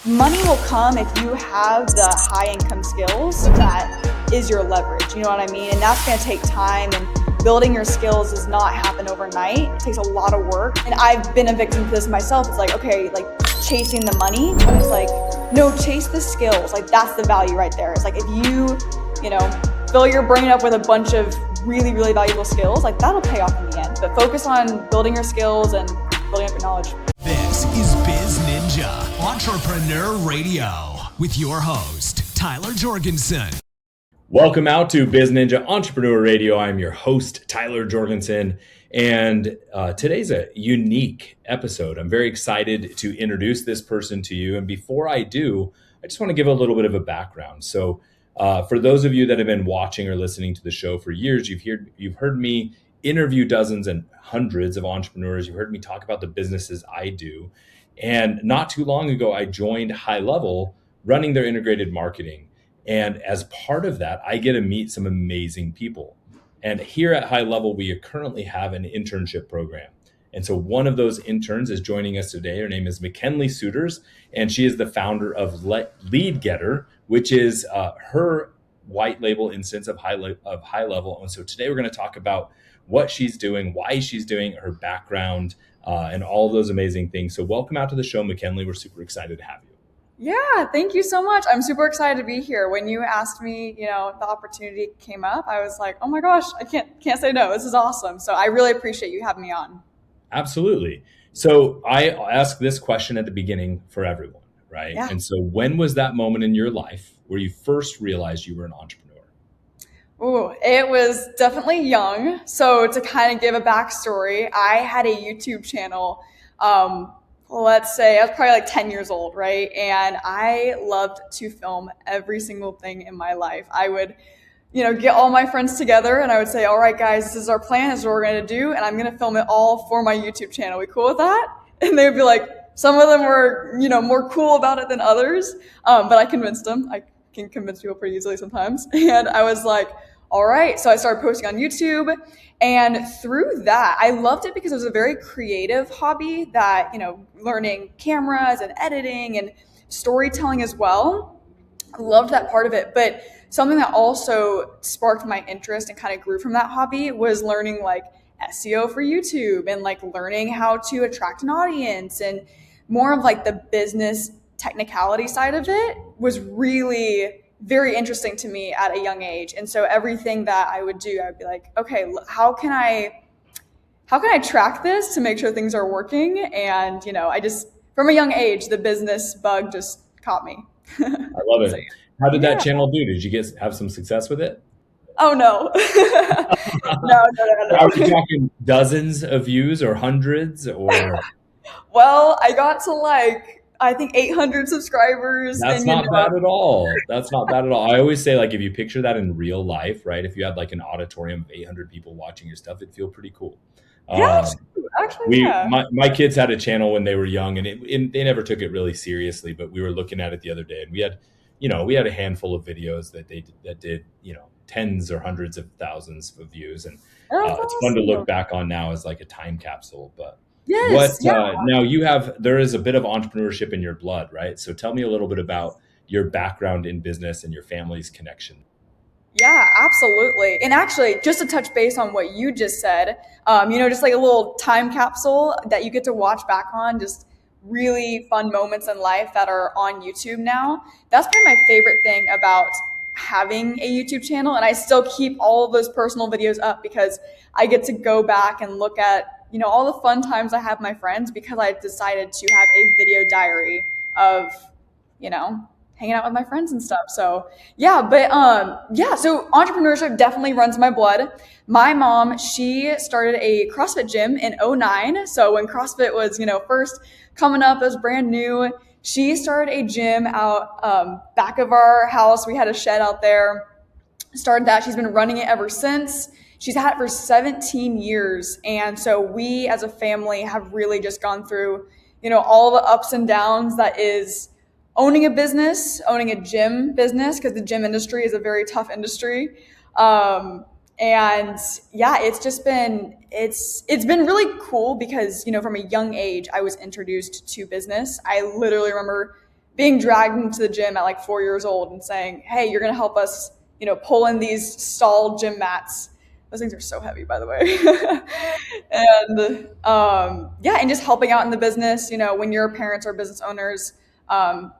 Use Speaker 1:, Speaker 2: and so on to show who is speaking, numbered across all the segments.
Speaker 1: money will come if you have the high income skills that is your leverage. You know what I mean? And that's going to take time, and building your skills does not happen overnight. It takes a lot of work. And I've been a victim to this myself. It's like, okay, like chasing the money. I was like, no, chase the skills. Like that's the value right there. It's like if you know, fill your brain up with a bunch of really, really valuable skills, like that'll pay off in the end. But focus on building your skills and building up your knowledge.
Speaker 2: This is BizNinja Entrepreneur Radio with your host, Tyler Jorgensen.
Speaker 3: Welcome out to BizNinja Entrepreneur Radio. I'm your host, Tyler Jorgensen, and today's a unique episode. I'm very excited to introduce this person to you. And before I do, I just want to give a little bit of a background. So for those of you that have been watching or listening to the show for years, you've heard me interview dozens and hundreds of entrepreneurs. You've heard me talk about the businesses I do. And not too long ago, I joined HighLevel running their integrated marketing. And as part of that, I get to meet some amazing people. And here at HighLevel, we currently have an internship program. And so one of those interns is joining us today. Her name is McKinlee Suitors, and she is the founder of Lead Getter, which is her white label instance of HighLevel. And so today we're going to talk about what she's doing, why she's doing it, her background, and all of those amazing things. So welcome out to the show, McKinlee. We're super excited to have you.
Speaker 1: Yeah, thank you so much. I'm super excited to be here. When you asked me, the opportunity came up, I was like, oh my gosh, I can't say no. This is awesome. So I really appreciate you having me on.
Speaker 3: Absolutely. So I ask this question at the beginning for everyone, right?
Speaker 1: Yeah.
Speaker 3: And so when was that moment in your life where you first realized you were an entrepreneur?
Speaker 1: Ooh, it was definitely young. So to kind of give a backstory, I had a YouTube channel. Let's say I was probably like 10 years old, right? And I loved to film every single thing in my life. I would, get all my friends together and I would say, all right, guys, this is our plan. This is what we're going to do. And I'm going to film it all for my YouTube channel. We cool with that? And they would be like, some of them were, more cool about it than others. But I convinced them. I can convince people pretty easily sometimes. And I was like, all right. So I started posting on YouTube. And through that, I loved it because it was a very creative hobby that, learning cameras and editing and storytelling as well. I loved that part of it. But something that also sparked my interest and kind of grew from that hobby was learning like SEO for YouTube and like learning how to attract an audience, and more of like the business technicality side of it was really very interesting to me at a young age. And so everything that I would do, I'd be like, okay, how can I track this to make sure things are working? And, I just, from a young age, the business bug just caught me.
Speaker 3: I love it. So, how did that channel do? Did you have some success with it?
Speaker 1: Oh, no. No.
Speaker 3: Are we talking dozens of views or hundreds or?
Speaker 1: Well, I got to I think 800 subscribers.
Speaker 3: That's not bad at all. That's not bad at all. I always say, if you picture that in real life, right? If you had an auditorium of 800 people watching your stuff, it'd feel pretty cool.
Speaker 1: Yeah, actually, yeah.
Speaker 3: My kids had a channel when they were young, and they never took it really seriously. But we were looking at it the other day, and we had a handful of videos that did tens or hundreds of thousands of views, and it's fun to look back on now as like a time capsule. But
Speaker 1: yes,
Speaker 3: now there is a bit of entrepreneurship in your blood, right? So tell me a little bit about your background in business and your family's connection.
Speaker 1: Yeah, absolutely. And actually, just to touch base on what you just said, just like a little time capsule that you get to watch back on, just really fun moments in life that are on YouTube now. That's been my favorite thing about having a YouTube channel. And I still keep all of those personal videos up because I get to go back and look at, all the fun times I have with my friends, because I decided to have a video diary of, hanging out with my friends and stuff. So so entrepreneurship definitely runs my blood. My mom, she started a CrossFit gym in 2009. So when CrossFit was, first coming up, it was brand new. She started a gym out back of our house. We had a shed out there. Started that. She's been running it ever since. She's had it for 17 years. And so we as a family have really just gone through, all the ups and downs that is owning a business, owning a gym business, because the gym industry is a very tough industry. And yeah, it's been really cool because, from a young age, I was introduced to business. I literally remember being dragged into the gym at like 4 years old and saying, hey, you're going to help us, pull in these stall gym mats. Those things are so heavy, by the way. And and just helping out in the business, when your parents are business owners,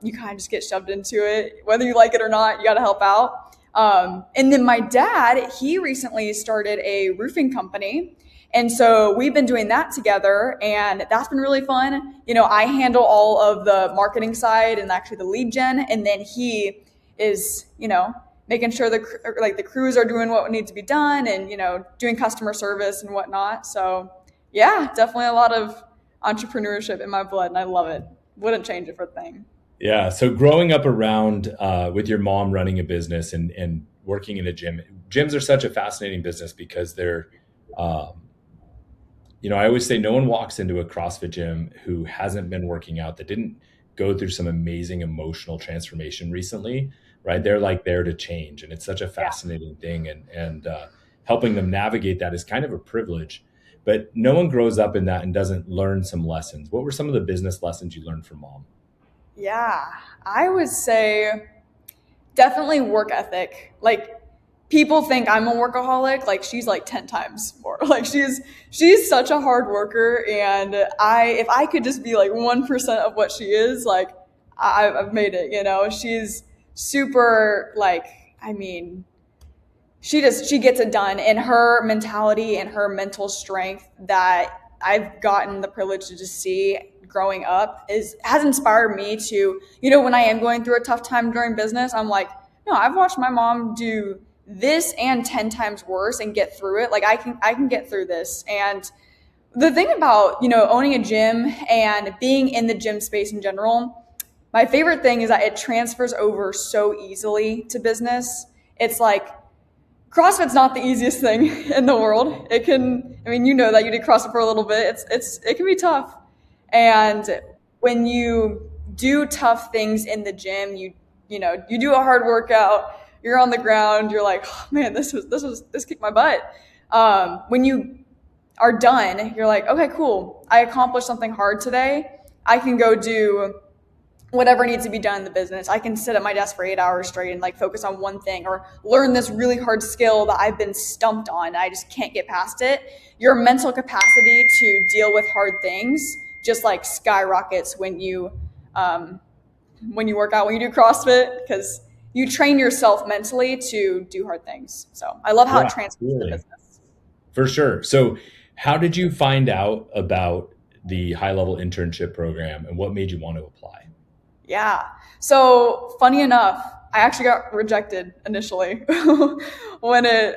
Speaker 1: you kind of just get shoved into it. Whether you like it or not, you got to help out. And then my dad, he recently started a roofing company. And so we've been doing that together, and that's been really fun. I handle all of the marketing side and actually the lead gen. And then he is, making sure the crews are doing what needs to be done and, doing customer service and whatnot. So yeah, definitely a lot of entrepreneurship in my blood, and I love it. Wouldn't change it for a thing.
Speaker 3: Yeah. So growing up around with your mom running a business and working in a gym, gyms are such a fascinating business because they're, I always say no one walks into a CrossFit gym who hasn't been working out, that didn't go through some amazing emotional transformation recently, right? They're like there to change. And it's such a fascinating thing. And helping them navigate that is kind of a privilege. But no one grows up in that and doesn't learn some lessons. What were some of the business lessons you learned from mom?
Speaker 1: Yeah, I would say definitely work ethic. Like, people think I'm a workaholic. Like, she's like 10 times more. Like, she's such a hard worker. And if I could just be like 1% of what she is, like, I've made it, she's super, like, she gets it done, and her mentality and her mental strength that I've gotten the privilege to just see growing up has inspired me to, when I am going through a tough time during business, I'm like, no, I've watched my mom do this and 10 times worse and get through it. Like, I can get through this. And the thing about, owning a gym and being in the gym space in general, my favorite thing is that it transfers over so easily to business. It's like, CrossFit's not the easiest thing in the world. It can, that you did CrossFit for a little bit. It can be tough. And when you do tough things in the gym, you do a hard workout, you're on the ground, you're like, oh, man, this kicked my butt. When you are done, you're like, okay, cool. I accomplished something hard today. I can go do whatever needs to be done in the business. I can sit at my desk for 8 hours straight and like focus on one thing, or learn this really hard skill that I've been stumped on. I just can't get past it. Your mental capacity to deal with hard things just like skyrockets when you work out, when you do CrossFit, because you train yourself mentally to do hard things. So I love how it transfers to business.
Speaker 3: For sure. So how did you find out about the HighLevel internship program, and what made you want to apply?
Speaker 1: Yeah. So funny enough, I actually got rejected initially when it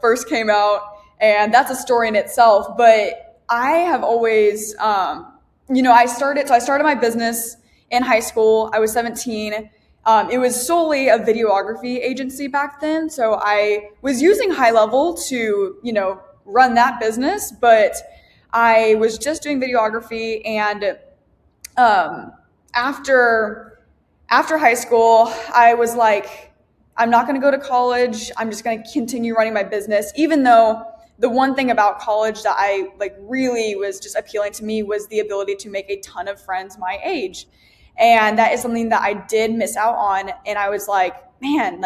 Speaker 1: first came out. And that's a story in itself. But I have always, I started my business in high school. I was 17. It was solely a videography agency back then. So I was using HighLevel to, run that business. But I was just doing videography, and after high school, I was like, I'm not going to go to college. I'm just going to continue running my business, even though the one thing about college that I really was just appealing to me was the ability to make a ton of friends my age. And that is something that I did miss out on. And I was like, man,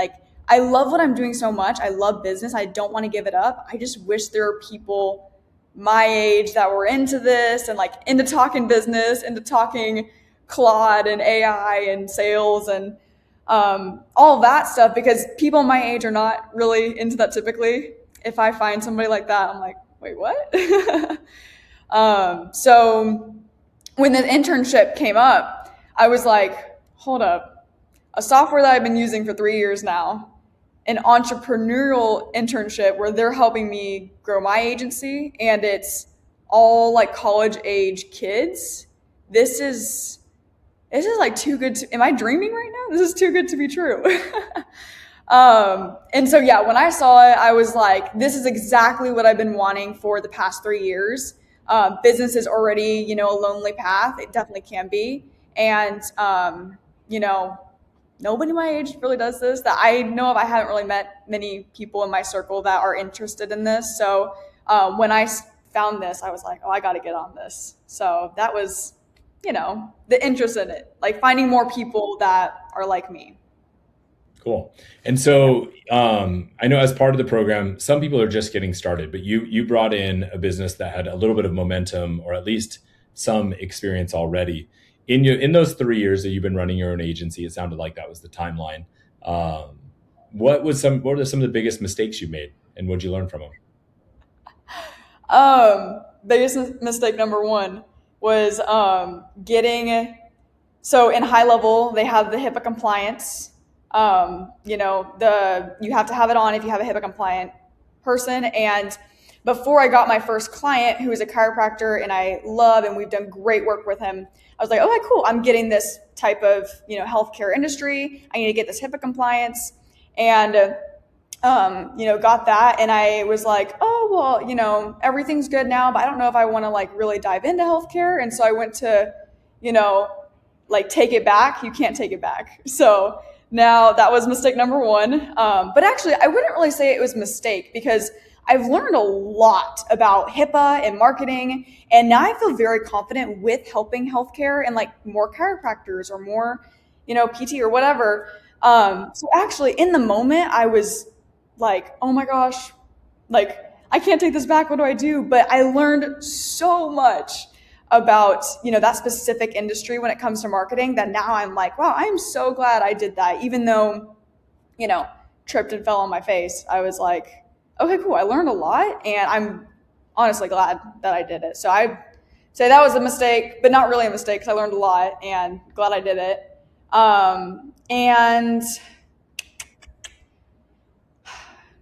Speaker 1: I love what I'm doing so much. I love business. I don't want to give it up. I just wish there were people my age that were into this and into talking business, into talking Claude and AI and sales and all that stuff, because people my age are not really into that typically. If I find somebody like that, I'm like, wait, what? So when the internship came up, I was like, hold up, a software that I've been using for 3 years now, an entrepreneurial internship where they're helping me grow my agency, and it's all college age kids. This is too good to, am I dreaming right now? This is too good to be true. And so, yeah, when I saw it, I was like, this is exactly what I've been wanting for the past 3 years. Business is already, a lonely path. It definitely can be. And, nobody my age really does this that I know of. I haven't really met many people in my circle that are interested in this. So when I found this, I was like, oh, I got to get on this. So that was the interest in it, like finding more people that are like me.
Speaker 3: Cool. And so I know as part of the program, some people are just getting started, but you brought in a business that had a little bit of momentum, or at least some experience already. In those 3 years that you've been running your own agency, it sounded like that was the timeline. What are some of the biggest mistakes you made, and what did you learn from them?
Speaker 1: Biggest mistake number one was so in HighLevel, they have the HIPAA compliance. You have to have it on if you have a HIPAA compliant person. And before I got my first client, who is a chiropractor and I love, and we've done great work with him, I was like, okay, cool. I'm getting this type of, healthcare industry. I need to get this HIPAA compliance. And, got that. And I was like, oh, well, everything's good now, but I don't know if I want to like really dive into healthcare. And so I went to, take it back. You can't take it back. So now that was mistake number one. But actually I wouldn't really say it was a mistake, because I've learned a lot about HIPAA and marketing. And now I feel very confident with helping healthcare and like more chiropractors or more, PT or whatever. So actually in the moment I was like, oh my gosh, like I can't take this back. What do I do? But I learned so much about, that specific industry when it comes to marketing, that now I'm like, wow, I'm so glad I did that. Even though, tripped and fell on my face, I was like, okay, cool. I learned a lot, and I'm honestly glad that I did it. So I say that was a mistake, but not really a mistake, because I learned a lot and glad I did it. And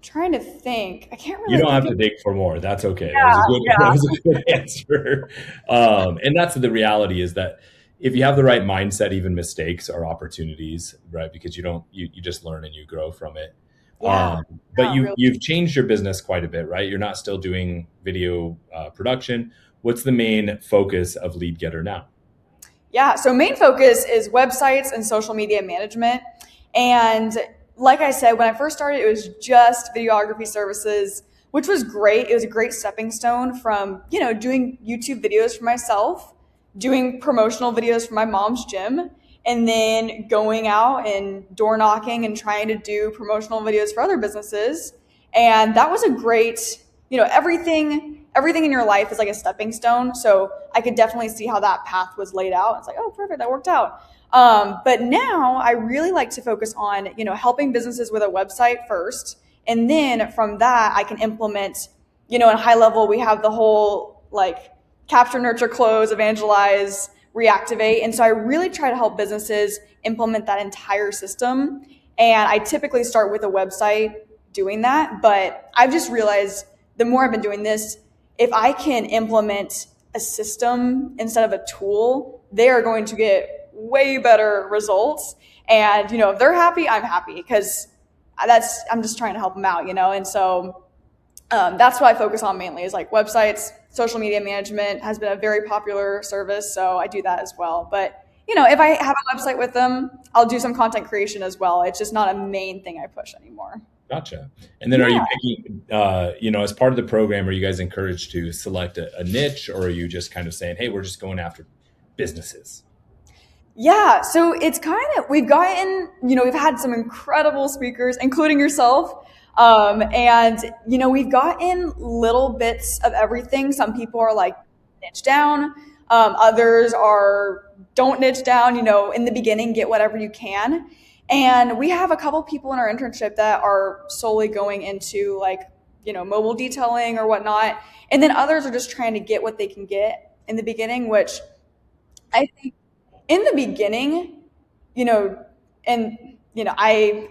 Speaker 1: trying to think, I can't really.
Speaker 3: You don't have to dig for more. That's okay. That was a good answer. And that's the reality, is that if you have the right mindset, even mistakes are opportunities, right? Because you just learn and you grow from it.
Speaker 1: Yeah.
Speaker 3: But you've changed your business quite a bit, right? You're not still doing video production. What's the main focus of Lead Getter now?
Speaker 1: Yeah, so main focus is websites and social media management. And like I said, when I first started, it was just videography services, which was great. It was a great stepping stone from, doing YouTube videos for myself, doing promotional videos for my mom's gym, and then going out and door knocking and trying to do promotional videos for other businesses. And that was a great, everything in your life is like a stepping stone. So I could definitely see how that path was laid out. It's like, oh, perfect, that worked out. But now I really like to focus on, helping businesses with a website first. And then from that, I can implement, in HighLevel, we have the whole like capture, nurture, close, evangelize, reactivate. And so I really try to help businesses implement that entire system. And I typically start with a website doing that. But I've just realized the more I've been doing this, if I can implement a system instead of a tool, they are going to get way better results. And, if they're happy, I'm happy, because I'm just trying to help them out, And so that's what I focus on mainly, is like websites. Social media management has been a very popular service, so I do that as well. But, if I have a website with them, I'll do some content creation as well. It's just not a main thing I push anymore.
Speaker 3: Gotcha. And then are you picking, as part of the program, are you guys encouraged to select a niche, or are you just kind of saying, hey, we're just going after businesses?
Speaker 1: Yeah, so it's we've gotten, we've had some incredible speakers, including yourself. And, we've gotten little bits of everything. Some people are like niche down. Others don't niche down, in the beginning, get whatever you can. And we have a couple people in our internship that are solely going into like, mobile detailing or whatnot. And then others are just trying to get what they can get in the beginning, which I think in the beginning, I'm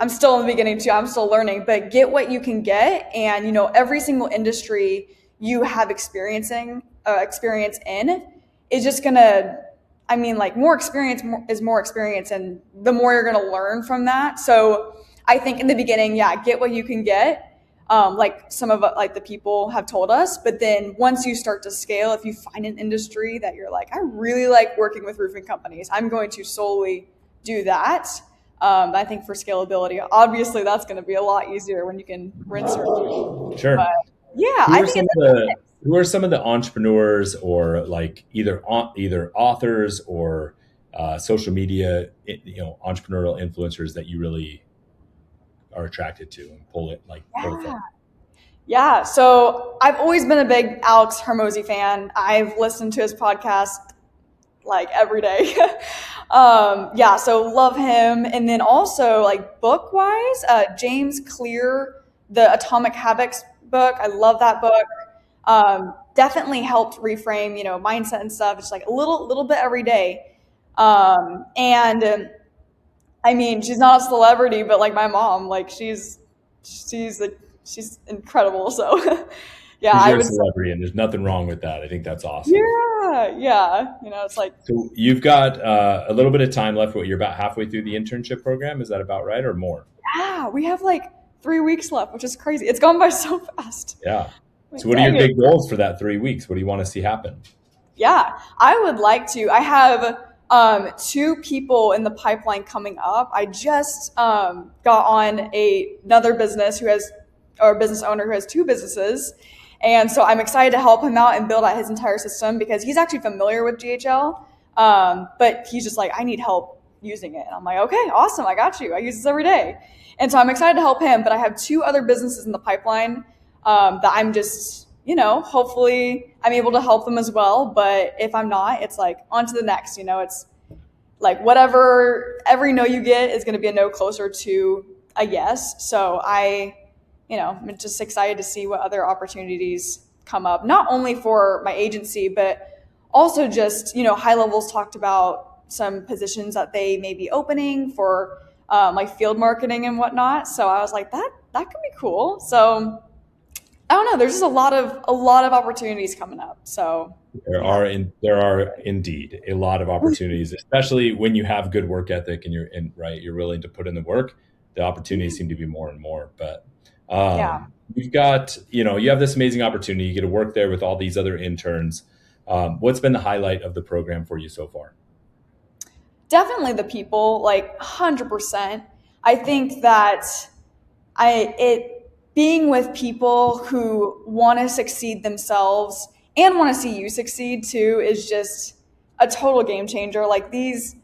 Speaker 1: still in the beginning too. I'm still learning, but get what you can get. And, every single industry you have experience in is just gonna, more experience is more experience, and the more you're gonna learn from that. So I think in the beginning, get what you can get. Like some of the people have told us, but then once you start to scale, if you find an industry that you're like, I really like working with roofing companies, I'm going to solely do that. I think for scalability, obviously that's going to be a lot easier when you can rinse or repeat.
Speaker 3: Sure.
Speaker 1: But yeah,
Speaker 3: I think Who are some of the entrepreneurs or like either authors or social media, entrepreneurial influencers that you really are attracted to and pull from?
Speaker 1: Yeah, so I've always been a big Alex Hormozi fan. I've listened to his podcast like every day. Yeah, so love him. And then also like book wise, James Clear, the Atomic Habits book. I love that book. Definitely helped reframe, mindset and stuff. Just like a little bit every day. And I mean, she's not a celebrity, but like my mom, like she's incredible. So yeah,
Speaker 3: She's
Speaker 1: I
Speaker 3: your
Speaker 1: would say,
Speaker 3: celebrity, and there's nothing wrong with that. I think that's awesome.
Speaker 1: yeah. It's like,
Speaker 3: So you've got a little bit of time left. You're about halfway through the internship program. Is that about right, or more?
Speaker 1: yeah, we have like 3 weeks left, which is crazy. It's gone by so fast.
Speaker 3: Yeah.
Speaker 1: Like,
Speaker 3: So what are your
Speaker 1: dang it.
Speaker 3: big goals for that 3 weeks? What do you want to see happen?
Speaker 1: Yeah, I would like to. I have 2 people in the pipeline coming up. I just got on another business or a business owner who has 2 businesses. And so I'm excited to help him out and build out his entire system because he's actually familiar with GHL. But he's just like, I need help using it. And I'm like, okay, awesome. I got you. I use this every day. And so I'm excited to help him. But I have 2 other businesses in the pipeline that I'm just, hopefully I'm able to help them as well. But if I'm not, it's like on to the next, it's like whatever, every no you get is going to be a no closer to a yes. So I'm just excited to see what other opportunities come up, not only for my agency, but also just, HighLevel's talked about some positions that they may be opening for like field marketing and whatnot. So I was like, that could be cool. So I don't know. There's just a lot of opportunities coming up. So
Speaker 3: There are indeed a lot of opportunities, especially when you have good work ethic and you're willing to put in the work. The opportunities seem to be more and more. But
Speaker 1: yeah.
Speaker 3: you've got, you have this amazing opportunity. You get to work there with all these other interns. What's been the highlight of the program for you so far?
Speaker 1: Definitely the people, like 100%. I think that being with people who want to succeed themselves and want to see you succeed too is just a total game changer. Like these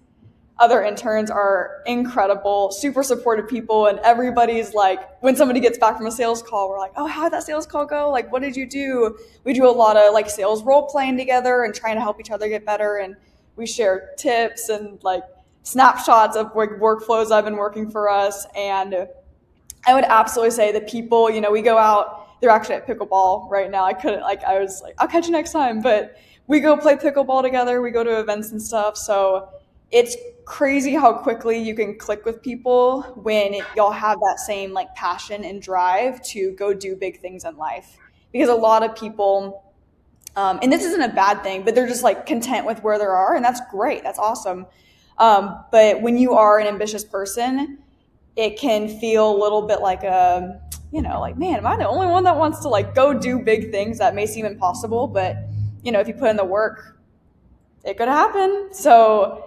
Speaker 1: other interns are incredible, super supportive people, and everybody's like, when somebody gets back from a sales call, we're like, oh, how did that sales call go? Like, what did you do? We do a lot of like sales role playing together and trying to help each other get better, and we share tips and like snapshots of like workflows I've been working for us. And I would absolutely say the people, we go out, they're actually at pickleball right now. I was like, I'll catch you next time. But we go play pickleball together. We go to events and stuff. So it's crazy how quickly you can click with people when y'all have that same like passion and drive to go do big things in life. Because a lot of people, and this isn't a bad thing, but they're just like content with where they are. And that's great. That's awesome. But when you are an ambitious person, it can feel a little bit like like, man, am I the only one that wants to like go do big things that may seem impossible? But, if you put in the work, it could happen. So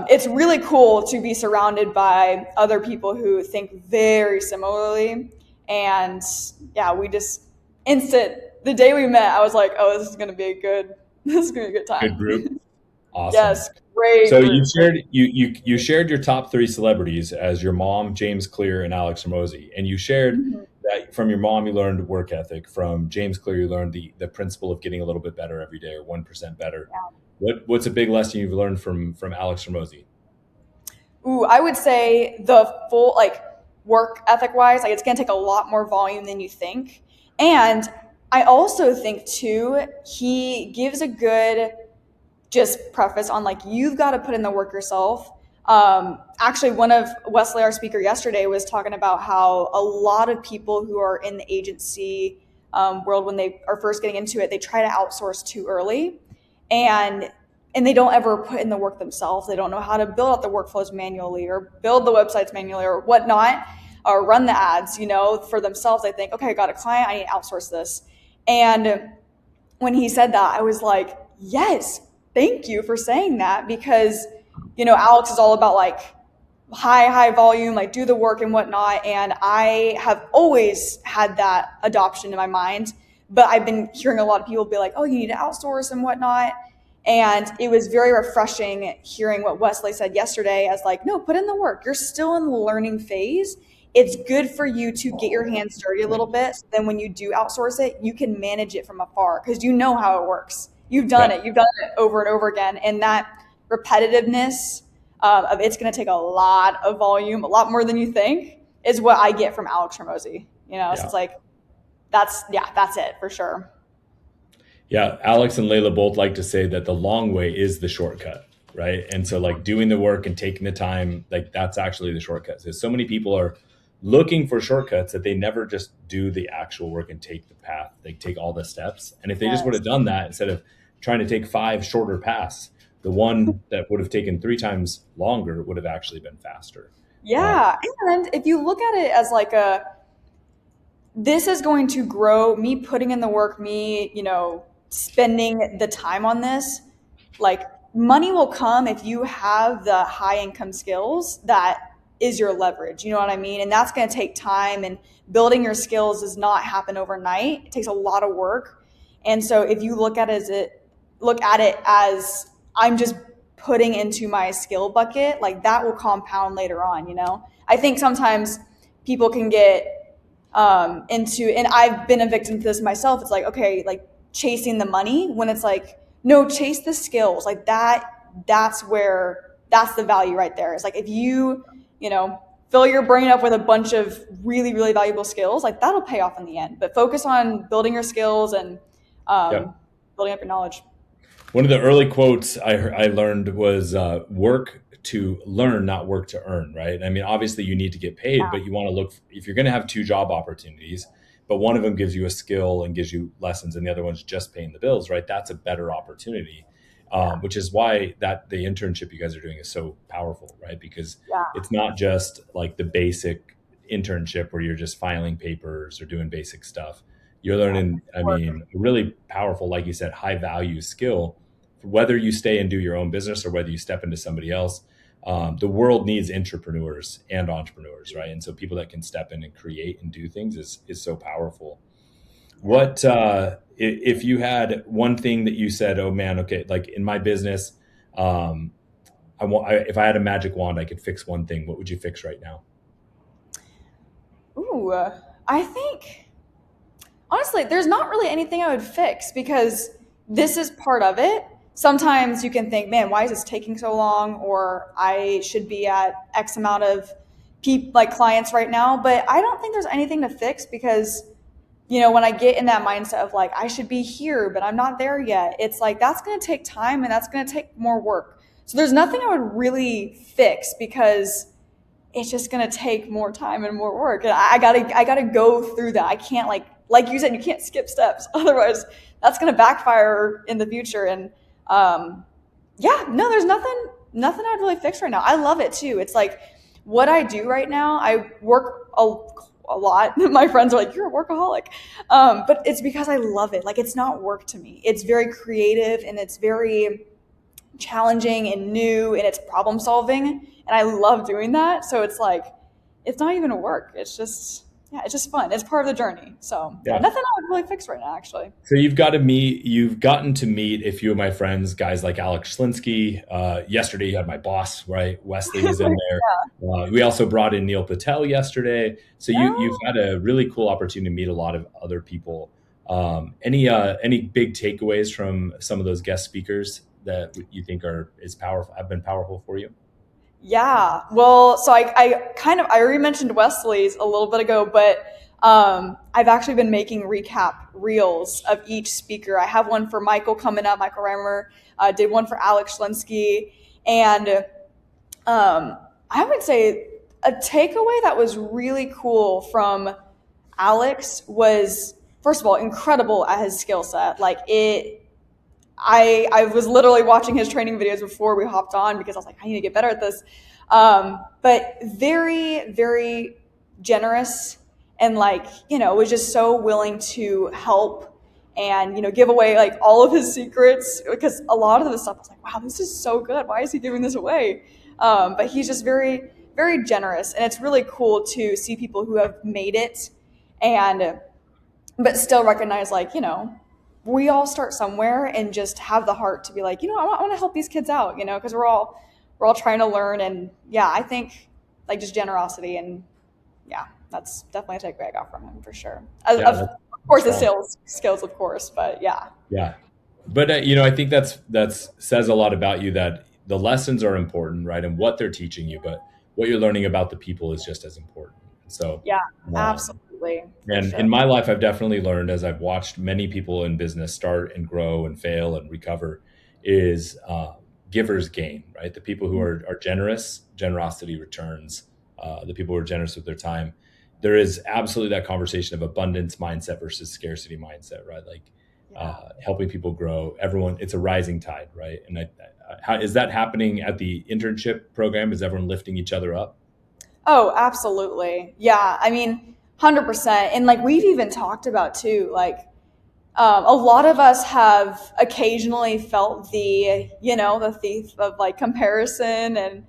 Speaker 1: it's really cool to be surrounded by other people who think very similarly. And yeah, the day we met, I was like, oh, this is going to be a good time.
Speaker 3: Good group. Awesome.
Speaker 1: Yes. Great.
Speaker 3: So you shared your top 3 celebrities as your mom, James Clear, and Alex Hormozi, and you shared that from your mom you learned work ethic. From James Clear you learned the principle of getting a little bit better every day, or 1% better. Yeah. What's a big lesson you've learned from Alex Hormozi?
Speaker 1: Ooh, I would say the full like work ethic wise, like it's gonna take a lot more volume than you think, and I also think too he gives a good just preface on like, you've got to put in the work yourself. Actually, one of Wesley, our speaker yesterday, was talking about how a lot of people who are in the agency world, when they are first getting into it, they try to outsource too early, and they don't ever put in the work themselves. They don't know how to build out the workflows manually or build the websites manually or whatnot, or run the ads, for themselves. They think, okay, I got a client, I need to outsource this. And when he said that, I was like, yes, thank you for saying that, because, Alex is all about like high volume, like do the work and whatnot. And I have always had that adoption in my mind, but I've been hearing a lot of people be like, oh, you need to outsource and whatnot. And it was very refreshing hearing what Wesley said yesterday as like, no, put in the work. You're still in the learning phase. It's good for you to get your hands dirty a little bit. So then when you do outsource it, you can manage it from afar because you know how it works. You've done it over and over again. And that repetitiveness of it's going to take a lot of volume, a lot more than you think, is what I get from Alex Hormozi. So it's like, that's it for sure.
Speaker 3: Yeah, Alex and Layla both like to say that the long way is the shortcut, right? And so like doing the work and taking the time, like that's actually the shortcut. So many people are looking for shortcuts that they never just do the actual work and take the path. They take all the steps. And if they just would have done that instead of trying to take 5 shorter paths, the one that would have taken 3 times longer would have actually been faster.
Speaker 1: Yeah. And if you look at it as like this is going to grow, me putting in the work, me, spending the time on this, like money will come if you have the high income skills that is your leverage. You know what I mean? And that's going to take time, and building your skills does not happen overnight. It takes a lot of work. And so if you look at it as I'm just putting into my skill bucket, like that will compound later on. I think sometimes people can get into, and I've been a victim to this myself. It's like, okay, like chasing the money, when it's like, no, chase the skills. Like that's the value right there. It's like, if you fill your brain up with a bunch of really, really valuable skills, like that'll pay off in the end. But focus on building your skills and building up your knowledge.
Speaker 3: One of the early quotes I learned was work to learn, not work to earn, right? I mean, obviously you need to get paid, but you want to look, if you're going to have 2 job opportunities, but one of them gives you a skill and gives you lessons and the other one's just paying the bills, right? That's a better opportunity, which is why the internship you guys are doing is so powerful, right? Because it's not just like the basic internship where you're just filing papers or doing basic stuff. You're learning, really powerful, like you said, high value skill, whether you stay and do your own business or whether you step into somebody else. The world needs entrepreneurs and entrepreneurs, right? And so people that can step in and create and do things is so powerful. What, if you had one thing that you said, oh man, okay, like in my business, if I had a magic wand, I could fix one thing, what would you fix right now?
Speaker 1: Ooh, I think, honestly, there's not really anything I would fix because this is part of it. Sometimes you can think, man, why is this taking so long? Or I should be at X amount of clients right now. But I don't think there's anything to fix because, when I get in that mindset of like, I should be here, but I'm not there yet. It's like, that's going to take time and that's going to take more work. So there's nothing I would really fix because it's just going to take more time and more work. And I gotta go through that. I can't like you said, you can't skip steps. Otherwise that's going to backfire in the future. And there's nothing I'd really fix right now. I love it too. It's like what I do right now. I work a lot. My friends are like, you're a workaholic. But it's because I love it. Like it's not work to me. It's very creative and it's very challenging and new and it's problem solving. And I love doing that. So it's like, it's not even a work. It's just fun. It's part of the journey. So nothing I would really fix right now, actually.
Speaker 3: So you've gotten to meet a few of my friends, guys like Alex Schlinsky. Yesterday you had my boss, right? Wesley was in there. We also brought in Neil Patel yesterday. So you've had a really cool opportunity to meet a lot of other people. Any big takeaways from some of those guest speakers that you think have been powerful for you?
Speaker 1: Yeah, well, so I already mentioned Wesley's a little bit ago, but I've actually been making recap reels of each speaker. I have one for Michael coming up, Michael Reimer, did one for Alex Schlinsky, and I would say a takeaway that was really cool from Alex was, first of all, incredible at his skill set. I was literally watching his training videos before we hopped on because I was like, I need to get better at this. But very, very generous and was just so willing to help and, give away all of his secrets because a lot of the stuff I was like, wow, this is so good. Why is he giving this away? But he's just very, very generous. And it's really cool to see people who have made it and but still recognize like, we all start somewhere and just have the heart to be like, I want to help these kids out, because we're all trying to learn. And yeah, I think like just generosity, and yeah, that's definitely a takeaway I got from him for sure. Of course, the sales skills, of course, but yeah.
Speaker 3: Yeah. But, I think that's says a lot about you, that the lessons are important, right? And what they're teaching you, but what you're learning about the people is just as important. So
Speaker 1: yeah, absolutely.
Speaker 3: And in my life, I've definitely learned, as I've watched many people in business start and grow and fail and recover, is givers gain, right? The people who are generous, generosity returns. The people who are generous with their time. There is absolutely that conversation of abundance mindset versus scarcity mindset, right? Like helping people grow. Everyone, it's a rising tide, right? And how is that happening at the internship program? Is everyone lifting each other up?
Speaker 1: Oh, absolutely. Yeah. I mean, 100%. And like we've even talked about too, like a lot of us have occasionally felt the thief of like comparison and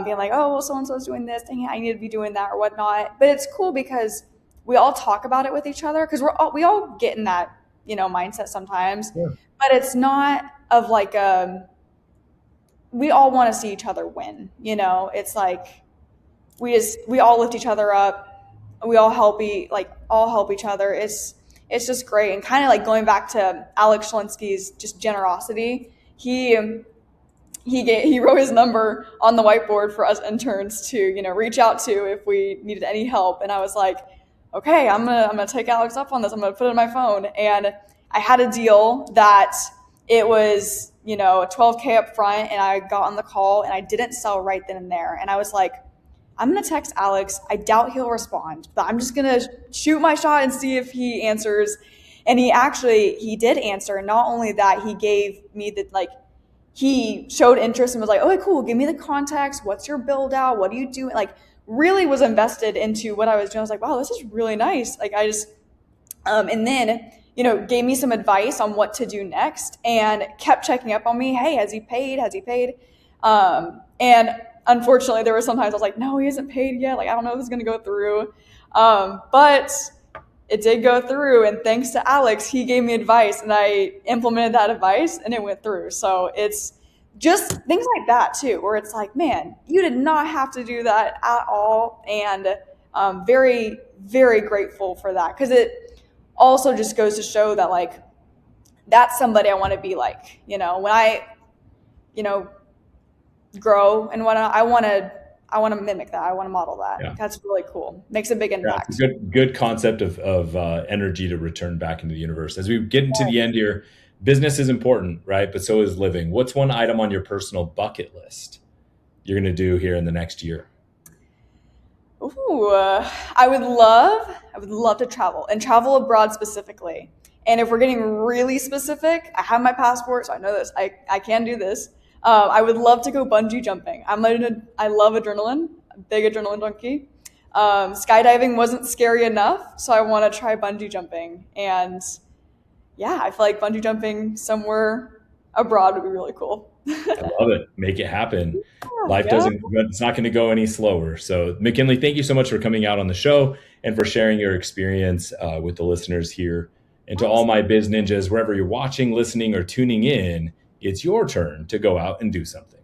Speaker 1: being like, oh, well, so-and-so's doing this, dang it, I need to be doing that or whatnot. But it's cool because we all talk about it with each other, because we all get in that, mindset sometimes. Yeah. But it's not of like we all want to see each other win. It's like we all lift each other up. We all help each other. It's just great. And kind of like going back to Alex Hormozi's just generosity, he wrote his number on the whiteboard for us interns to, reach out to if we needed any help. And I was like, okay, I'm gonna take Alex up on this. I'm gonna put it in my phone. And I had a deal that it was, $12K up front, and I got on the call and I didn't sell right then and there. And I was like, I'm going to text Alex. I doubt he'll respond, but I'm just going to shoot my shot and see if he answers. And he did answer. And not only that, he gave me he showed interest and was like, okay, cool. Give me the context. What's your build out? What are you doing? Like really was invested into what I was doing. I was like, wow, this is really nice. Like I just, and then, gave me some advice on what to do next and kept checking up on me. Hey, has he paid? And unfortunately, there were sometimes I was like, no, he hasn't paid yet. Like, I don't know if this is going to go through. But it did go through. And thanks to Alex, he gave me advice and I implemented that advice and it went through. So it's just things like that too, where it's like, man, you did not have to do that at all. And very, very grateful for that. Because it also just goes to show that like, that's somebody I want to be like, when I, grow and whatnot, I want to mimic that. I want to model that. Yeah. That's really cool. Makes a big impact.
Speaker 3: It's a good concept of energy to return back into the universe. As we get into the end here, business is important, right? But so is living. What's one item on your personal bucket list you're going to do here in the next year?
Speaker 1: Ooh, I would love to travel and travel abroad specifically. And if we're getting really specific, I have my passport, so I know this. I can do this. I would love to go bungee jumping. I love adrenaline, I'm a big adrenaline junkie. Skydiving wasn't scary enough, so I want to try bungee jumping. And yeah, I feel like bungee jumping somewhere abroad would be really cool.
Speaker 3: I love it. Make it happen. Life it's not going to go any slower. So McKinlee, thank you so much for coming out on the show and for sharing your experience with the listeners here. And to all my biz ninjas, wherever you're watching, listening, or tuning in, it's your turn to go out and do something.